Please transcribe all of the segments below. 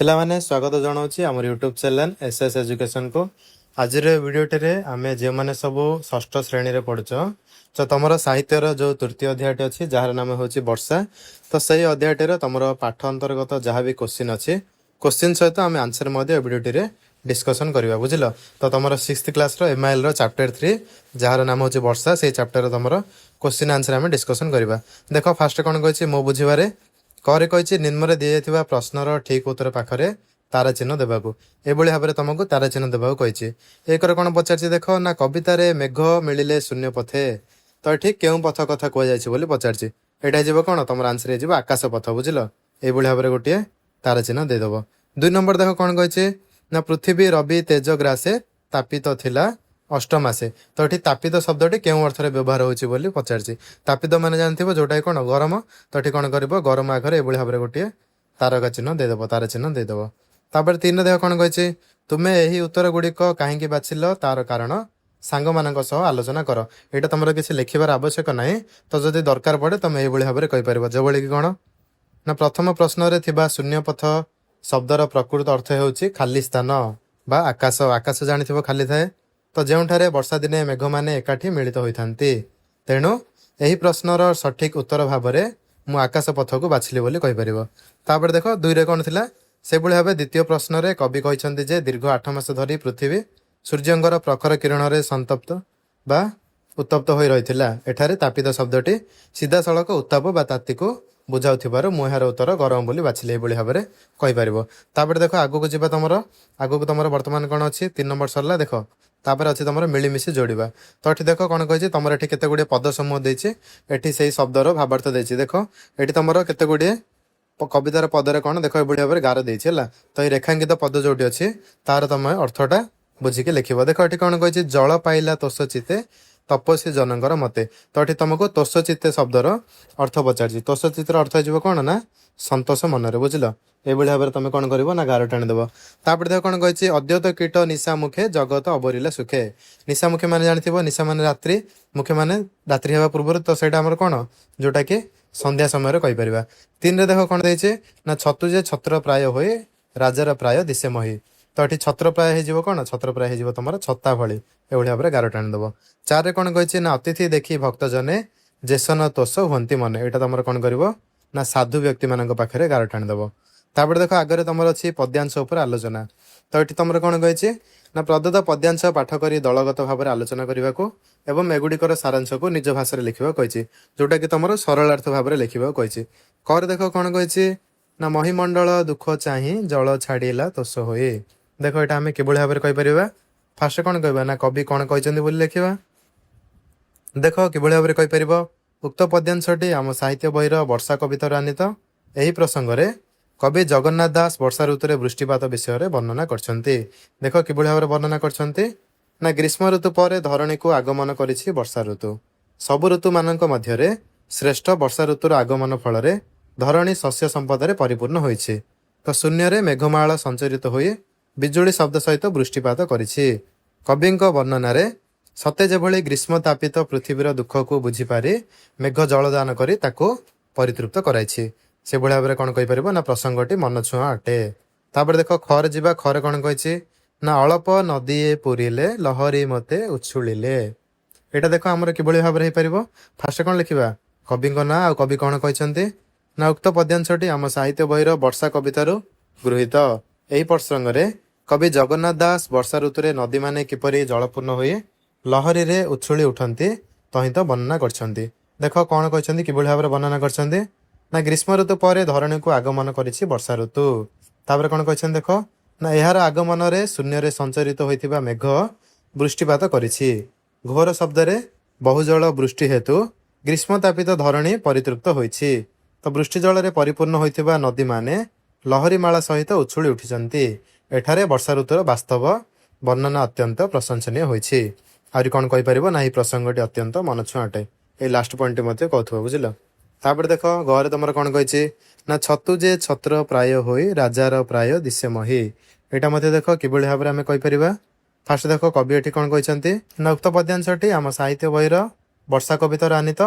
ପିଲାମାନେ ସ୍ୱାଗତ ଜଣାଉଛି ଆମର ୟୁଟ୍ୟୁବ୍ ଚ୍ୟାନେଲ୍ ଏସ୍ଏସ୍ ଏଜୁକେସନ୍ को ଆଜିର ଭିଡ଼ିଓଟିରେ ଆମେ ଯେଉଁମାନେ ସବୁ ଷଷ୍ଠ ଶ୍ରେଣୀରେ ପଢ଼ୁଛ ତ ତମର ସାହିତ୍ୟର ଯେଉଁ ତୃତୀୟ ଅଧ୍ୟାୟଟି ଅଛି ଯାହାର ନାମ ହେଉଛି ବର୍ଷା। ତ ସେଇ ଅଧ୍ୟାୟଟିର ତମର ପାଠ ଅନ୍ତର୍ଗତ ଯାହା ବି କୋଶ୍ଚିନ୍ ଅଛି କୋଶ୍ଚିନ୍ ସହିତ ଆମେ ଆନ୍ସର ମଧ୍ୟ ଏ ଭିଡ଼ିଓଟିରେ ଡିସ୍କସନ୍ କରିବା ବୁଝିଲ। ତ ତମର 6th କ୍ଲାସ୍ର MILର ଚାପ୍ଟର 3 ଯାହାର ନାମ ହେଉଛି ବର୍ଷା, ସେଇ ଚାପ୍ଟର ତମର କୋଶ୍ଚିନ୍ ଆନ୍ସର ଆମେ ଡିସ୍କସନ୍ କରିବା। ଦେଖ ଫାଷ୍ଟ କ'ଣ କହିଛି ମୋ ବୁଝିବାରେ କରେ କହିଛି ନିମ୍ନରେ ଦିଆଯାଇଥିବା ପ୍ରଶ୍ନର ଠିକ୍ ଉତ୍ତର ପାଖରେ ତାରା ଚିହ୍ନ ଦେବାକୁ। ଏଭଳି ଭାବରେ ତମକୁ ତାରା ଚିହ୍ନ ଦେବାକୁ କହିଛି। ଏକରେ କ'ଣ ପଚାରିଛି ଦେଖ ନା କବିତାରେ ମେଘ ମିଳିଲେ ଶୂନ୍ୟ ପଥେ, ତ ଏଠି କେଉଁ ପଥ କଥା କୁହାଯାଇଛି ବୋଲି ପଚାରିଛି। ଏଇଟା ହେଇଯିବ କ'ଣ ତମର ଆନ୍ସର ହେଇଯିବ ଆକାଶ ପଥ ବୁଝିଲ। ଏଇଭଳି ଭାବରେ ଗୋଟିଏ ତାରା ଚିହ୍ନ ଦେଇଦେବ। 2 ନମ୍ବର ଦେଖ କ'ଣ କହିଛି ନା ପୃଥିବୀ ରବି ତେଜ ଗ୍ରାସେ ତାପିତ ଥିଲା ଅଷ୍ଟମାସେ, ତ ଏଠି ତାପିତ ଶବ୍ଦଟି କେଉଁ ଅର୍ଥରେ ବ୍ୟବହାର ହେଉଛି ବୋଲି ପଚାରିଛି। ତାପିତ ମାନେ ଜାଣିଥିବ ଯେଉଁଟାକି କ'ଣ ଗରମ, ତ ଏଠି କ'ଣ କରିବ ଗରମ ଆଗରେ ଏଭଳି ଭାବରେ ଗୋଟିଏ ତାରକା ଚିହ୍ନ ଦେଇଦେବ, ତାରା ଚିହ୍ନ ଦେଇଦେବ। ତାପରେ 3 ଦେଖ କ'ଣ କହିଛି ତୁମେ ଏହି ଉତ୍ତର ଗୁଡ଼ିକ କାହିଁକି ବାଛିଲ ତାର କାରଣ ସାଙ୍ଗମାନଙ୍କ ସହ ଆଲୋଚନା କର। ଏଇଟା ତମର କିଛି ଲେଖିବାର ଆବଶ୍ୟକ ନାହିଁ, ତ ଯଦି ଦରକାର ପଡ଼େ ତମେ ଏଇଭଳି ଭାବରେ କହିପାରିବ। ଯେଭଳି କି କ'ଣ ନା ପ୍ରଥମ ପ୍ରଶ୍ନରେ ଥିବା ଶୂନ୍ୟପଥ ଶବ୍ଦର ପ୍ରକୃତ ଅର୍ଥ ହେଉଛି ଖାଲି ସ୍ଥାନ ବା ଆକାଶ। ଆକାଶ ଜାଣିଥିବ ଖାଲି ଥାଏ, ତ ଯେଉଁଠାରେ ବର୍ଷା ଦିନେ ମେଘମାନେ ଏକାଠି ମିଳିତ ହୋଇଥାନ୍ତି। ତେଣୁ ଏହି ପ୍ରଶ୍ନର ସଠିକ୍ ଉତ୍ତର ଭାବରେ ମୁଁ ଆକାଶ ପଥକୁ ବାଛିଲି ବୋଲି କହିପାରିବ। ତାପରେ ଦେଖ 2ରେ କ'ଣ ଥିଲା ସେଭଳି ଭାବେ ଦ୍ୱିତୀୟ ପ୍ରଶ୍ନରେ କବି କହିଛନ୍ତି ଯେ ଦୀର୍ଘ 8 ମାସ ଧରି ପୃଥିବୀ ସୂର୍ଯ୍ୟଙ୍କର ପ୍ରଖର କିରଣରେ ସନ୍ତପ୍ତ ବା ଉତ୍ତପ୍ତ ହୋଇ ରହିଥିଲା। ଏଠାରେ ତାପିତ ଶବ୍ଦଟି ସିଧାସଳଖ ଉତ୍ତାପ ବା ତାତିକୁ ବୁଝାଉଥିବାରୁ ମୁଁ ଏହାର ଉତ୍ତର ଗରମ ବୋଲି ବାଛିଲି ଏଭଳି ଭାବରେ କହିପାରିବ। ତାପରେ ଦେଖ ଆଗକୁ ଯିବା, ଆଗକୁ ତମର ବର୍ତ୍ତମାନ କ'ଣ ଅଛି 3 ନମ୍ବର ସରିଲା। ଦେଖ ତାପରେ ଅଛି ତମର ମିଳିମିଶି ଯୋଡ଼ିବା। ତ ଏଠି ଦେଖ କ'ଣ କହିଛି ତମର ଏଠି କେତେ ଗୁଡ଼ିଏ ପଦ ସମୂହ ଦେଇଛି, ଏଠି ସେଇ ଶବ୍ଦର ଭାବାର୍ଥ ଦେଇଛି। ଦେଖ ଏଠି ତମର କେତେ ଗୁଡ଼ିଏ କବିତାର ପଦରେ କ'ଣ ଦେଖ ଏଭଳି ଭାବରେ ଗାର ଦେଇଛି ହେଲା। ତ ଏଇ ରେଖାଙ୍କିତ ପଦ ଯେଉଁଠି ଅଛି ତାର ତମେ ଅର୍ଥଟା ବୁଝିକି ଲେଖିବ। ଦେଖ ଏଠି କ'ଣ କହିଛି ଜଳ ପାଇଲା ତୋଷ ଚିତେ ତପସ୍ୱୀ ଜନଙ୍କର ମତେ, ତ ଏଠି ତମକୁ ତୋଷ ଚିତେ ଶବ୍ଦର ଅର୍ଥ ପଚାରିଛି। ତୋଷ ଚିତ୍ର ଅର୍ଥ ହେଇଯିବ କ'ଣ ନା ସନ୍ତୋଷ ମନରେ ବୁଝିଲ। ଏଇଭଳି ଭାବରେ ତମେ କ'ଣ କରିବ ନା ଗାର ଟାଣିଦେବ। ତାପରେ ଦେଖ କ'ଣ କହିଛି ଅଦ୍ୟତ କୀଟ ନିଶା ମୁଖେ ଜଗତ ଅବରିଲା ସୁଖେ। ନିଶା ମୁଖେ ମାନେ ଜାଣିଥିବ ନିଶା ମାନେ ରାତ୍ରି, ମୁଖେ ମାନେ ରାତ୍ରି ହେବା ପୂର୍ବରୁ, ତ ସେଇଟା ଆମର କ'ଣ ଯେଉଁଟାକି ସନ୍ଧ୍ୟା ସମୟରେ କହିପାରିବା। 3ରେ ଦେଖ କ'ଣ ଦେଇଛି ନା ଛତୁ ଯେ ଛତ୍ର ପ୍ରାୟ ହୋଇ ରାଜାର ପ୍ରାୟ ଦିଶେ ମହି, ତ ଏଠି ଛତ୍ର ପ୍ରାୟ ହେଇଯିବ କ'ଣ ଛତ୍ର ପ୍ରାୟ ହେଇଯିବ ତମର ଛତା ଭଳି, ଏଭଳି ଭାବରେ ଗାର ଟାଣିଦେବ। 4ରେ କ'ଣ କହିଛି ନା ଅତିଥି ଦେଖି ଭକ୍ତ ଜନେ ଜେସନ ତୋଷ ହୁଅନ୍ତି ମନେ, ଏଇଟା ତମର କ'ଣ କରିବ ନା ସାଧୁ ବ୍ୟକ୍ତିମାନଙ୍କ ପାଖରେ ଗାର ଟାଣିଦେବ। ତାପରେ ଦେଖ ଆଗରେ ତମର ଅଛି ପଦ୍ୟାଂଶ ଉପରେ ଆଲୋଚନା। ତ ଏଠି ତମର କ'ଣ କହିଛି ନା ପ୍ରଦତ୍ତ ପଦ୍ୟାଂଶ ପାଠ କରି ଦଳଗତ ଭାବରେ ଆଲୋଚନା କରିବାକୁ ଏବଂ ଏଗୁଡ଼ିକର ସାରାଂଶକୁ ନିଜ ଭାଷାରେ ଲେଖିବାକୁ କହିଛି, ଯେଉଁଟାକି ତମର ସରଳାର୍ଥ ଭାବରେ ଲେଖିବାକୁ କହିଛି। କରେ ଦେଖ କ'ଣ କହିଛି ନା ମହିମଣ୍ଡଳ ଦୁଃଖ ଚାହିଁ ଜଳ ଛାଡ଼ିଲା ତୋଷ ହୋଇ। ଦେଖ ଏଇଟା ଆମେ କିଭଳି ଭାବରେ କହିପାରିବା। ଫାଷ୍ଟ କ'ଣ କହିବା ନା କବି କ'ଣ କହିଛନ୍ତି ବୋଲି ଲେଖିବା। ଦେଖ କିଭଳି ଭାବରେ କହିପାରିବ ଉକ୍ତ ପଦ୍ୟାଂଶଟି ଆମ ସାହିତ୍ୟ ବହିର ବର୍ଷା କବିତାରୁ ଆନିତ। ଏହି ପ୍ରସଙ୍ଗରେ କବି ଜଗନ୍ନାଥ ଦାସ ବର୍ଷା ଋତୁରେ ବୃଷ୍ଟିପାତ ବିଷୟରେ ବର୍ଣ୍ଣନା କରିଛନ୍ତି। ଦେଖ କିଭଳି ଭାବରେ ବର୍ଣ୍ଣନା କରିଛନ୍ତି ନା ଗ୍ରୀଷ୍ମ ଋତୁ ପରେ ଧରଣୀକୁ ଆଗମନ କରିଛି ବର୍ଷା ଋତୁ। ସବୁ ଋତୁମାନଙ୍କ ମଧ୍ୟରେ ଶ୍ରେଷ୍ଠ ବର୍ଷା ଋତୁର ଆଗମନ ଫଳରେ ଧରଣୀ ଶସ୍ୟ ସମ୍ପଦରେ ପରିପୂର୍ଣ୍ଣ ହୋଇଛି। ତ ଶୂନ୍ୟରେ ମେଘମାଳ ସଞ୍ଚରିତ ହୋଇ ବିଜୁଳି ଶବ୍ଦ ସହିତ ବୃଷ୍ଟିପାତ କରିଛି। କବିଙ୍କ ବର୍ଣ୍ଣନାରେ ସତେ ଯେଭଳି ଗ୍ରୀଷ୍ମ ତାପିତ ପୃଥିବୀର ଦୁଃଖକୁ ବୁଝିପାରି ମେଘ ଜଳଦାନ କରି ତାକୁ ପରିତୃପ୍ତ କରାଇଛି। ସେଭଳି ଭାବରେ କ'ଣ କହିପାରିବ ନା ପ୍ରସଙ୍ଗଟି ମନଛୁଆଁ ଅଟେ। ତାପରେ ଦେଖ ଖରେ ଯିବା। ଖରେ କ'ଣ କହିଛି ନା ଅଳପ ନଦୀଏ ପୁରିଲେ ଲହରୀ ମତେ ଉଛୁଳିଲେ। ଏଇଟା ଦେଖ ଆମର କିଭଳି ଭାବରେ ହେଇପାରିବ। ଫାଷ୍ଟ କ'ଣ ଲେଖିବା କବିଙ୍କ ନାଁ ଆଉ କବି କ'ଣ କହିଛନ୍ତି ନା ଉକ୍ତ ପଦ୍ୟାଂଶଟି ଆମ ସାହିତ୍ୟ ବହିର ବର୍ଷା କବିତାରୁ ଗୃହୀତ। ଏହି ପ୍ରସଙ୍ଗରେ କବି ଜଗନ୍ନାଥ ଦାସ ବର୍ଷା ଋତୁରେ ନଦୀମାନେ କିପରି ଜଳପୂର୍ଣ୍ଣ ହୋଇ ଲହରୀରେ ଉଛୁଳି ଉଠନ୍ତି ତହିତ ବର୍ଣ୍ଣନା କରିଛନ୍ତି। ଦେଖ କ'ଣ କହିଛନ୍ତି କିଭଳି ଭାବରେ ବର୍ଣ୍ଣନା କରିଛନ୍ତି ନା ଗ୍ରୀଷ୍ମ ଋତୁ ପରେ ଧରଣୀକୁ ଆଗମନ କରିଛି ବର୍ଷା ଋତୁ। ତାପରେ କ'ଣ କହିଛନ୍ତି ଦେଖ ନା ଏହାର ଆଗମନରେ ଶୂନ୍ୟରେ ସଞ୍ଚରିତ ହୋଇଥିବା ମେଘ ବୃଷ୍ଟିପାତ କରିଛି। ଘୋର ଶବ୍ଦରେ ବହୁଜଳ ବୃଷ୍ଟି ହେତୁ ଗ୍ରୀଷ୍ମ ତାପିତ ଧରଣୀ ପରିତୃପ୍ତ ହୋଇଛି। ତ ବୃଷ୍ଟି ଜଳରେ ପରିପୂର୍ଣ୍ଣ ହୋଇଥିବା ନଦୀମାନେ ଲହରୀମାଳା ସହିତ ଉଛୁଳି ଉଠିଛନ୍ତି। ଏଠାରେ ବର୍ଷା ଋତୁର ବାସ୍ତବ ବର୍ଣ୍ଣନା ଅତ୍ୟନ୍ତ ପ୍ରଶଂସନୀୟ ହୋଇଛି। ଆହୁରି କ'ଣ କହିପାରିବ ନା ଏହି ପ୍ରସଙ୍ଗଟି ଅତ୍ୟନ୍ତ ମନଛୁଆଁ ଅଟେ। ଏଇ ଲାଷ୍ଟ ପଏଣ୍ଟଟି ମଧ୍ୟ କହୁଥିବ ବୁଝିଲ। ତାପରେ ଦେଖ ଘରେ ତମର କ'ଣ କହିଛି ନା ଛତୁ ଯେ ଛତ୍ର ପ୍ରାୟ ହୋଇ ରାଜାର ପ୍ରାୟ ଦିଶେ ମହି। ଏଇଟା ମଧ୍ୟ ଦେଖ କିଭଳି ଭାବରେ ଆମେ କହିପାରିବା। ଫାଷ୍ଟ ଦେଖ କବି ଏଠି କ'ଣ କହିଛନ୍ତି ନା ଉକ୍ତ ପଦ୍ୟାଂଶଟି ଆମ ସାହିତ୍ୟ ବହିର ବର୍ଷା କବିତାରୁ ଆନିତ।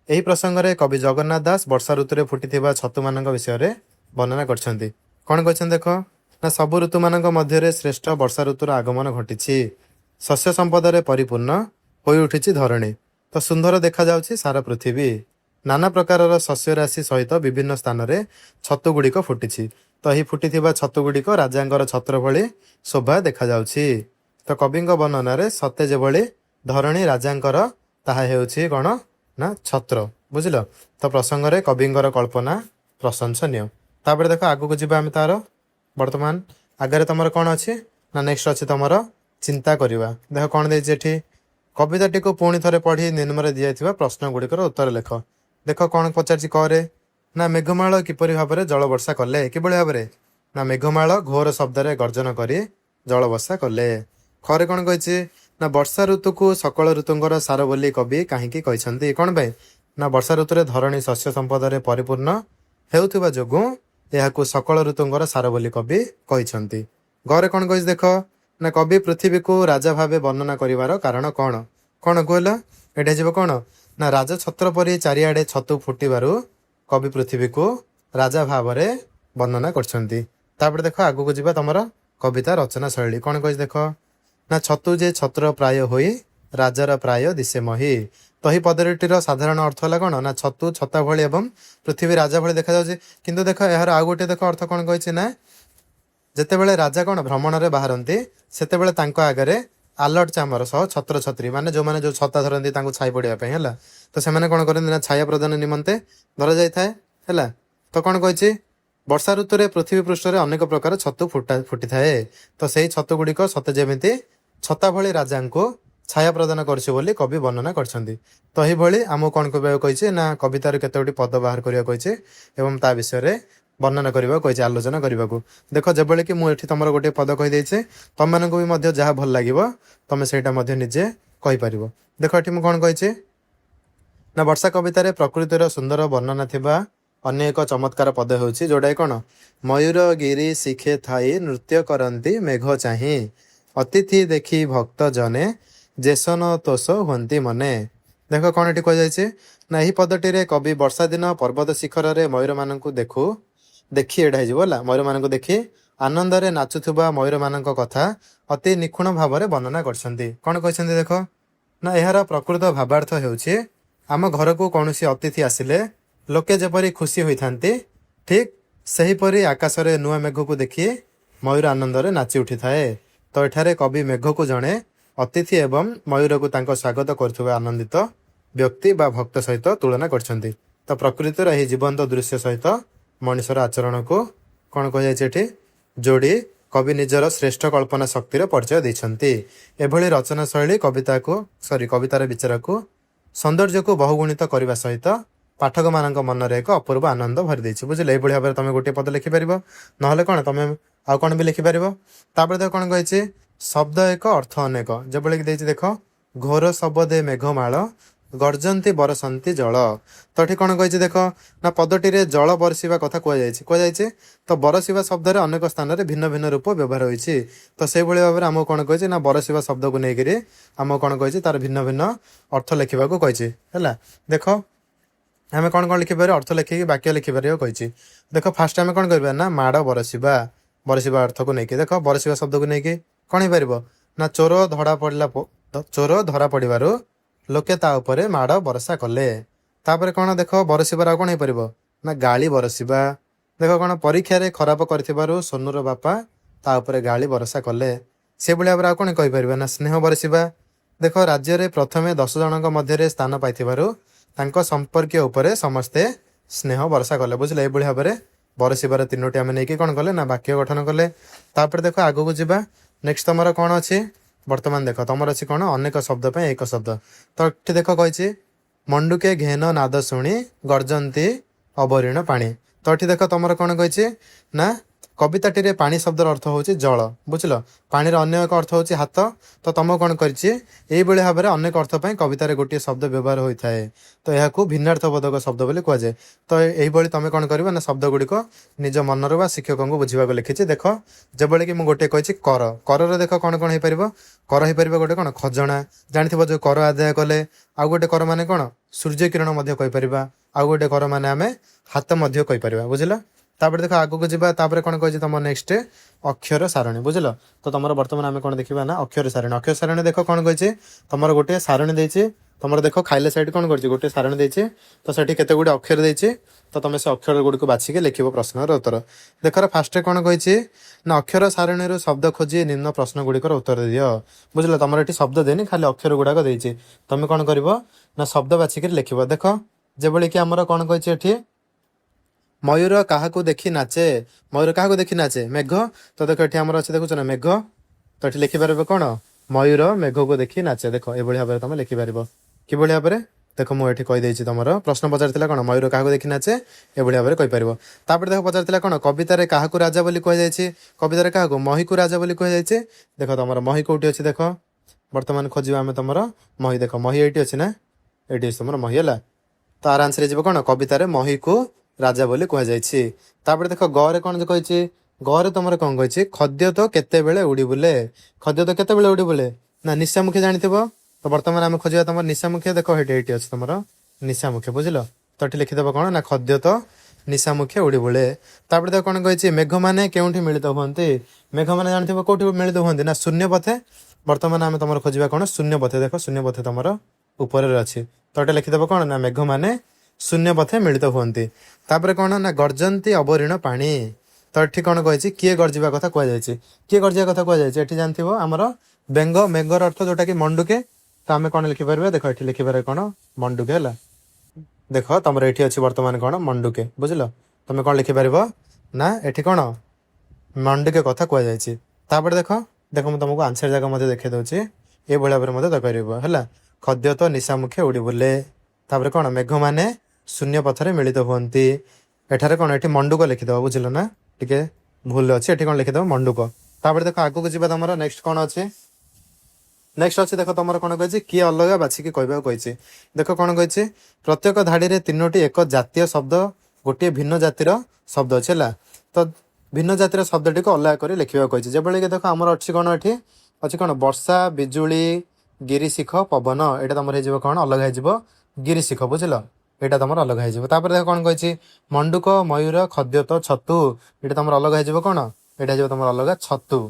ଏହି ପ୍ରସଙ୍ଗରେ କବି ଜଗନ୍ନାଥ ଦାସ ବର୍ଷା ଋତୁରେ ଫୁଟିଥିବା ଛତୁମାନଙ୍କ ବିଷୟରେ ବର୍ଣ୍ଣନା କରିଛନ୍ତି। କ'ଣ କହିଛନ୍ତି ଦେଖ ନା ସବୁ ଋତୁମାନଙ୍କ ମଧ୍ୟରେ ଶ୍ରେଷ୍ଠ ବର୍ଷା ଋତୁର ଆଗମନ ଘଟିଛି। ଶସ୍ୟ ସମ୍ପଦରେ ପରିପୂର୍ଣ୍ଣ ହୋଇ ଉଠିଛି ଧରଣୀ। ତ ସୁନ୍ଦର ଦେଖାଯାଉଛି ସାରା ପୃଥିବୀ। ନାନା ପ୍ରକାରର ଶସ୍ୟ ରାଶି ସହିତ ବିଭିନ୍ନ ସ୍ଥାନରେ ଛତୁ ଗୁଡ଼ିକ ଫୁଟିଛି। ତ ଏହି ଫୁଟିଥିବା ଛତୁ ଗୁଡ଼ିକ ରାଜାଙ୍କର ଛତ୍ର ଭଳି ଶୋଭା ଦେଖାଯାଉଛି। ତ କବିଙ୍କ ବର୍ଣ୍ଣନାରେ ସତେ ଯେଭଳି ଧରଣୀ ରାଜାଙ୍କର ତାହା ହେଉଛି କ'ଣ ନା ଛତ୍ର। ବୁଝିଲ? ତ ପ୍ରସଙ୍ଗରେ କବିଙ୍କର କଳ୍ପନା ପ୍ରଶଂସନୀୟ। ତାପରେ ଦେଖ ଆଗକୁ ଯିବା ଆମେ ତାର। ବର୍ତ୍ତମାନ ଆଗରେ ତମର କ'ଣ ଅଛି ନା ନେକ୍ସଟ ଅଛି ତମର ଚିନ୍ତା କରିବା। ଦେଖ କ'ଣ ଦେଇଛି ଏଠି, କବିତାଟିକୁ ପୁଣି ଥରେ ପଢ଼ି ନିମ୍ନରେ ଦିଆଯାଇଥିବା ପ୍ରଶ୍ନ ଗୁଡ଼ିକର ଉତ୍ତର ଲେଖ। ଦେଖ କ'ଣ ପଚାରିଛି କରେ ନା ମେଘମାଳ କିପରି ଭାବରେ ଜଳବର୍ଷା କଲେ। କିଭଳି ଭାବରେ ନା ମେଘମାଳ ଘୋର ଶବ୍ଦରେ ଗର୍ଜନ କରି ଜଳବର୍ଷା କଲେ। ଖରେ କ'ଣ କହିଛି ନା ବର୍ଷା ଋତୁକୁ ସକଳ ଋତୁଙ୍କର ସାର ବୋଲି କବି କାହିଁକି କହିଛନ୍ତି। କ'ଣ ପାଇଁ ନା ବର୍ଷା ଋତୁରେ ଧରଣୀ ଶସ୍ୟ ସମ୍ପଦରେ ପରିପୂର୍ଣ୍ଣ ହେଉଥିବା ଯୋଗୁଁ ଏହାକୁ ସକଳ ଋତୁଙ୍କର ସାର ବୋଲି କବି କହିଛନ୍ତି। ଘରେ କ'ଣ କହିଛି ଦେଖ ନା କବି ପୃଥିବୀକୁ ରାଜା ଭାବେ ବର୍ଣ୍ଣନା କରିବାର କାରଣ କ'ଣ। କ'ଣ କହିଲ ଏଇଟା ଯିବ କ'ଣ ନା ରାଜଛତ୍ର ପରି ଚାରିଆଡ଼େ ଛତୁ ଫୁଟିବାରୁ କବି ପୃଥିବୀକୁ ରାଜା ଭାବରେ ବର୍ଣ୍ଣନା କରିଛନ୍ତି। ତାପରେ ଦେଖ ଆଗକୁ ଯିବା ତମର କବିତା ରଚନା ଶୈଳୀ। କ'ଣ କହିଛି ଦେଖ ନା ଛତୁ ଯେ ଛତ୍ର ପ୍ରାୟ ହୋଇ ରାଜାର ପ୍ରାୟ ଦିଶେ ମହି। ତ ଏହି ପଦଟିର ସାଧାରଣ ଅର୍ଥ ହେଲା କ'ଣ ନା ଛତୁ ଛତା ଭଳି ଏବଂ ପୃଥିବୀ ରାଜା ଭଳି ଦେଖାଯାଉଛି। କିନ୍ତୁ ଦେଖ ଏହାର ଆଉ ଗୋଟେ ଦେଖ ଅର୍ଥ କ'ଣ କହିଛି ନା ଯେତେବେଳେ ରାଜା କ'ଣ ଭ୍ରମଣରେ ବାହାରନ୍ତି ସେତେବେଳେ ତାଙ୍କ ଆଗରେ ଆଲର୍ଟ ଚାମର ସହ ଛତ୍ରଛତ୍ରୀ ମାନେ ଯେଉଁମାନେ ଯେଉଁ ଛତା ଧରନ୍ତି ତାଙ୍କୁ ଛାଇ ପଡ଼ିବା ପାଇଁ ହେଲା, ତ ସେମାନେ କ'ଣ କରନ୍ତି ନା ଛାୟା ପ୍ରଦାନ ନିମନ୍ତେ ଧରାଯାଇଥାଏ ହେଲା। ତ କ'ଣ କହିଛି ବର୍ଷା ଋତୁରେ ପୃଥିବୀ ପୃଷ୍ଠରେ ଅନେକ ପ୍ରକାର ଛତୁ ଫୁଟିଥାଏ। ତ ସେଇ ଛତୁ ଗୁଡ଼ିକ ସତେ ଯେମିତି ଛତା ଭଳି ରାଜାଙ୍କୁ ଛାୟା ପ୍ରଦାନ କରୁଛି ବୋଲି କବି ବର୍ଣ୍ଣନା କରିଛନ୍ତି। ତ ଏହିଭଳି ଆମକୁ କ'ଣ କରିବାକୁ କହିଛି ନା କବିତାର କେତୋଟି ପଦ ବାହାର କରିବାକୁ କହିଛି ଏବଂ ତା ବିଷୟରେ ବର୍ଣ୍ଣନା କରିବାକୁ କହିଛି, ଆଲୋଚନା କରିବାକୁ। ଦେଖ ଯେଭଳି କି ମୁଁ ଏଠି ତମର ଗୋଟିଏ ପଦ କହିଦେଇଛି, ତମମାନଙ୍କୁ ବି ମଧ୍ୟ ଯାହା ଭଲ ଲାଗିବ ତମେ ସେଇଟା ମଧ୍ୟ ନିଜେ କହିପାରିବ। ଦେଖ ଏଠି ମୁଁ କ'ଣ କହିଛି ନା ବର୍ଷା କବିତାରେ ପ୍ରକୃତିର ସୁନ୍ଦର ବର୍ଣ୍ଣନା ଥିବା ଅନ୍ୟ ଏକ ଚମତ୍କାର ପଦ ହେଉଛି ଯୋଉଟା କ'ଣ ମୟୂର ଗିରି ଶିଖେ ଥାଇ ନୃତ୍ୟ କରନ୍ତି ମେଘ ଚାହିଁ ଅତିଥି ଦେଖି ଭକ୍ତ ଜନେ ଜେସନ ତୋଷ ହୁଅନ୍ତି ମନେ। ଦେଖ କ'ଣ ଏଠି କୁହାଯାଇଛି ନା ଏହି ପଦଟିରେ କବି ବର୍ଷା ଦିନ ପର୍ବତ ଶିଖରରେ ମୟୂରମାନଙ୍କୁ ଦେଖି ଏଇଟା ହେଇଯିବ ହେଲା, ମୟୂରମାନଙ୍କୁ ଦେଖି ଆନନ୍ଦରେ ନାଚୁଥିବା ମୟୂରମାନଙ୍କ କଥା ଅତି ନିଖୁଣ ଭାବରେ ବର୍ଣ୍ଣନା କରିଛନ୍ତି। କ'ଣ କହିଛନ୍ତି ଦେଖ ନା ଏହାର ପ୍ରକୃତ ଭାବାର୍ଥ ହେଉଛି ଆମ ଘରକୁ କୌଣସି ଅତିଥି ଆସିଲେ ଲୋକେ ଯେପରି ଖୁସି ହୋଇଥାନ୍ତି ଠିକ୍ ସେହିପରି ଆକାଶରେ ନୂଆ ମେଘକୁ ଦେଖି ମୟୂର ଆନନ୍ଦରେ ନାଚି ଉଠିଥାଏ। ତ ଏଠାରେ କବି ମେଘକୁ ଜଣେ ଅତିଥି ଏବଂ ମୟୂରକୁ ତାଙ୍କ ସ୍ୱାଗତ କରୁଥିବା ଆନନ୍ଦିତ ବ୍ୟକ୍ତି ବା ଭକ୍ତ ସହିତ ତୁଳନା କରିଛନ୍ତି। ତ ପ୍ରକୃତିର ଏହି ଜୀବନ୍ତ ଦୃଶ୍ୟ ସହିତ ମଣିଷର ଆଚରଣକୁ କ'ଣ କୁହାଯାଇଛି ଏଠି ଯୋଡ଼ି କବି ନିଜର ଶ୍ରେଷ୍ଠ କଳ୍ପନା ଶକ୍ତିର ପରିଚୟ ଦେଇଛନ୍ତି। ଏଭଳି ରଚନା ଶୈଳୀ କବିତାର ବିଚାରକୁ ସୌନ୍ଦର୍ଯ୍ୟକୁ ବହୁଗୁଣିତ କରିବା ସହିତ ପାଠକମାନଙ୍କ ମନରେ ଏକ ଅପୂର୍ବ ଆନନ୍ଦ ଭରି ଦେଇଛି। ବୁଝିଲେ? ଏଇଭଳି ଭାବରେ ତମେ ଗୋଟିଏ ପଦ ଲେଖିପାରିବ, ନହେଲେ କ'ଣ ତମେ ଆଉ କ'ଣ ବି ଲେଖିପାରିବ। ତାପରେ ଦେଖ କ'ଣ କହିଛି ଶବ୍ଦ ଏକ ଅର୍ଥ ଅନେକ। ଯେଭଳିକି ଦେଇଛି ଦେଖ ଘୋର ଶବଦେ ମେଘମାଳ ଗର୍ଜନ୍ତି ବରସନ୍ତି ଜଳ। ତ ଏଠି କ'ଣ କହିଛି ଦେଖ ନା ପଦଟିରେ ଜଳ ବରସିବା କଥା କୁହାଯାଇଛି। ତ ବରସିବା ଶବ୍ଦରେ ଅନେକ ସ୍ଥାନରେ ଭିନ୍ନ ଭିନ୍ନ ରୂପ ବ୍ୟବହାର ହୋଇଛି। ତ ସେଇଭଳି ଭାବରେ ଆମକୁ କ'ଣ କହିଛି ନା ବରସିବା ଶବ୍ଦକୁ ନେଇକରି ଆମକୁ କ'ଣ କହିଛି ତାର ଭିନ୍ନ ଭିନ୍ନ ଅର୍ଥ ଲେଖିବାକୁ କହିଛି ହେଲା। ଦେଖ ଆମେ କ'ଣ ଲେଖିପାରିବା ଅର୍ଥ ଲେଖିକି ବାକ୍ୟ ଲେଖିପାରିବା କହିଛି। ଦେଖ ଫାଷ୍ଟ ଆମେ କ'ଣ କରିବା ନା ମାଡ଼ ବରସିବା ଅର୍ଥକୁ ନେଇକି ଦେଖ ବରସିବା ଶବ୍ଦକୁ ନେଇକି କ'ଣ ହେଇପାରିବ ନା ଚୋର ଧରା ପଡ଼ିବାରୁ ଲୋକେ ତା ଉପରେ ମାଡ଼ ବରସା କଲେ। ତାପରେ କ'ଣ ଦେଖ ବରସିବାର ଆଉ କ'ଣ ହେଇପାରିବ ନା ଗାଳି ବରସିବା। ଦେଖ କ'ଣ ପରୀକ୍ଷାରେ ଖରାପ କରିଥିବାରୁ ସୋନୁର ବାପା ତା ଉପରେ ଗାଳି ବରସା କଲେ। ସେଭଳି ଭାବରେ ଆଉ କ'ଣ କହିପାରିବା ନା ସ୍ନେହ ବରସିବା। ଦେଖ ରାଜ୍ୟରେ ପ୍ରଥମେ 10 ଜଣଙ୍କ ମଧ୍ୟରେ ସ୍ଥାନ ପାଇଥିବାରୁ ତାଙ୍କ ସମ୍ପର୍କୀୟ ଉପରେ ସମସ୍ତେ ସ୍ନେହ ବର୍ଷା କଲେ। ବୁଝିଲେ? ଏଇଭଳି ଭାବରେ ବରସିବାର 3ଟି ଆମେ ନେଇକି କ'ଣ କଲେ ନା ବାକ୍ୟ ଗଠନ କଲେ। ତାପରେ ଦେଖ ଆଗକୁ ଯିବା। ନେକ୍ସଟ ତମର କ'ଣ ଅଛି ବର୍ତ୍ତମାନ ଦେଖ ତମର ଅଛି କ'ଣ ଅନେକ ଶବ୍ଦ ପାଇଁ ଏକ ଶବ୍ଦ। ତ ଏଠି ଦେଖ କହିଛି ମଣ୍ଡୁକେ ଘେନ ନାଦ ଶୁଣି ଗର୍ଜନ୍ତି ଅବରିଣ ପାଣି। ତ ଏଠି ଦେଖ ତମର କ'ଣ କହିଛି ନା କବିତାଟିରେ ପାଣି ଶବ୍ଦର ଅର୍ଥ ହେଉଛି ଜଳ। ବୁଝିଲ? ପାଣିର ଅନ୍ୟ ଏକ ଅର୍ଥ ହେଉଛି ହାତ। ତ ତମକୁ କ'ଣ କରିଛି ଏଇଭଳି ଭାବରେ ଅନେକ ଅର୍ଥ ପାଇଁ କବିତାରେ ଗୋଟିଏ ଶବ୍ଦ ବ୍ୟବହାର ହୋଇଥାଏ। ତ ଏହାକୁ ଭିନ୍ନାର୍ଥବୋଧକ ଶବ୍ଦ ବୋଲି କୁହାଯାଏ। ତ ଏଇଭଳି ତମେ କ'ଣ କରିବ ନା ଶବ୍ଦ ଗୁଡ଼ିକ ନିଜ ମନରୁ ବା ଶିକ୍ଷକଙ୍କୁ ବୁଝିବାକୁ ଲେଖିଛି। ଦେଖ ଯେଭଳିକି ମୁଁ ଗୋଟିଏ କହିଛି କରରେ ଦେଖ କ'ଣ ହେଇପାରିବ କର ହେଇପାରିବ ଗୋଟେ କ'ଣ ଖଜଣା ଜାଣିଥିବ ଯେଉଁ କର ଆଦାୟ କଲେ। ଆଉ ଗୋଟେ କର ମାନେ କ'ଣ ସୂର୍ଯ୍ୟ କିରଣ ମଧ୍ୟ କହିପାରିବା। ଆଉ ଗୋଟେ କର ମାନେ ଆମେ ହାତ ମଧ୍ୟ କହିପାରିବା। ବୁଝିଲ? तापर देख आगु को जीवा तापर कौन कहछि तुम नेक्स्ट अक्षर सारणी बुझल। तो तुम बर्तमान आम कौन देखा ना अक्षर सारणी। अक्षर सारणी देख कौन कहछि तुम गोटे सारणी देछि तुम देख खाइले साइड कौन कर गोटे सारणी देछि तो सेठी केते गुडे अक्षर देछि तो तुम से अक्षर गुडी को बाछिके लिखिबो प्रश्नर उत्तर। देख फास्ट कौन कहछि ना अक्षर सारणी शब्द खोजी निम्न प्रश्न गुड़िकर उत्तर दियो बुझल। तुम ये शब्द देनी खाली अक्षर गुड़ाक देछि तुम कौन कर ना शब्द बाछिके लिखिबो। देख जेबोली कि आमर कौन कहछि एठी मयूर काहाकू देखी नाचे मयूर काहाकू देखी नाचे मेघ। तो देख ये आमर अच्छे देखुच ना मेघ तो ये लिखिपार कौन मयूर मेघ को देखी नाचे। देख ये भाव में तुम लिखिपार कि भाव में देख मुझे कहीदे तुम प्रश्न पचार कौन मयूर क्या देखी नाचे ये भाव में कहीपर। तापर देख पचार कौन कवितार क्या राजा बोली कहुई कवितार क्या मही को राजा बोली कहुई। देख तुम मही कौटी अच्छे देख बर्तमान खोजा आम तुम मही देख मही ये अच्छी ना ये तुम मही है तो आर आंसर हो कौन कवितार मही को राजा बोली कहुई। तापर देख गरे कौन कही गरे तुम कौन कही खद्य तो केते बेले उड़ी बुले खद्य तो केते बेले उड़ी बुले ना निशामुखी जानी तो बर्तमान आम खोजा तुम निशामुखी देख ये अच्छे तुम निशामुखी बुझल। तो ये लिखिदेव कौन ना खद्य तो निशामुखी उड़ी बुले। तापर देख कौन कही मेघ मैंने केउठी मिलित हुंती मेघ मैंने जानी कौटी मिलित हुंती ना शून्य पथे। बर्तमान आम तुम खोजा कौन शून्य पथे देख शून्य पथे तुम ऊपर अच्छी तो ये लिखिदेव कौन ना मेघ मैंने शून्य पथे मिलित हुंती। तापर कौन ना गर्जंती अबरीण पानी तो ये कौन कही किए गर्जा कथा कहुई किए गर्जा कथा कहुई ये जानते आमर बेंग मेघर अर्थ जोटा कि मंडुके तो आम कौन लिखिपर देख ये लिखिपर कौन मंडुके है देख तुम ये अच्छी बर्तमान कौन मंडुके बुझल। तुम कौन लिखिपर ना ये कौन मंडुके कथा कहुई। तापर देख देख मुझे तुमको आंसर जगह देखे दूसरी ये भाव में देखिपर है खद्य तो निशामुखे उड़ी बुले। तापर कौन मेघ मैंने शून्य पथरे मिलित हुंती एठारे कौन ये मंडुक लिखिदेव बुझल ना टे भूल अच्छे ये कौन लिखिदेव मंडुक। तापर देख आगू को जीवा तुम नेक्स्ट कौन अच्छे नेक्स्ट अच्छे देख तुम कौन कही किए अलग बाछिकी कहवा कही। देख कौन कही प्रत्येक धाड़ी में 3टी एक जातीय शब्द गोटे भिन्न जातिर शब्द अच्छे है तो भिन्न जातिर शब्दटी को अलग कर लिखा कही। जब देख आमर अच्छी कौन ये अच्छी कौन वर्षा बिजुली गिरिशिख पवन यहाँ तुम हो कौन अलग हो गिरिशिख बुझल यहाँ तुम अलग हो। देख कौन कही मंडुक मयूर खद्य तो छतु ये तुम अलग हो कौन यहाँ तुम अलग छतु।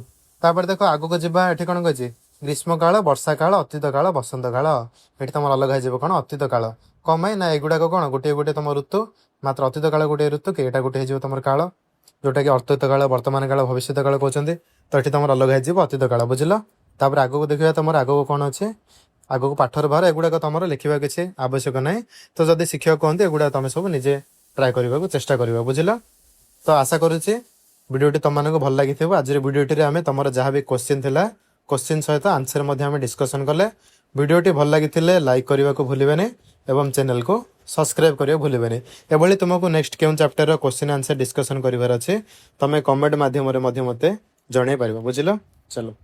तापर देख आगू को जीवा ये कौन कही ग्रीष्म काल वर्षा काल अतीत काल बसंत काल ये तुम अलग हो कौन अतीत काल कम ना एगुड़ाक कौन गोटे गोटे तुम ऋतु मात्र अतीत काल गोटे ऋतु कि यहाँ गोटे हो तुम काल जोटा कि अतीत काल वर्तमान काल भविष्य काल कहते तो ये तुम अलग हो अतीत काल बुझल। तापर आगू को देखा तुम आगू कौन अच्छे आगू पाठर बाहर एगुड़ाक तुम लिखा किसी आवश्यक ना तो जब शिक्षक कहते एगुड़ा तुम सब निजे ट्राए करने को चेष्टा कर बुझल। तो आशा करुच्ची भिडियोटी तुमको भल लगी आज भिडियोटी आम तुम जहाँ भी क्वेश्चन थिला क्वेश्चन सहित आंसर डिस्कसन कले भिडियोटी भल लगी लाइक करने को भूलें एवं चैनल को सब्सक्राइब करने भूलें। एभली तुमको नेक्स्ट क्यों चैप्टर क्वेश्चन आंसर डिस्कसन करार अच्छे तुम कमेंट मध्यम मते जन पार बुझल। चलो।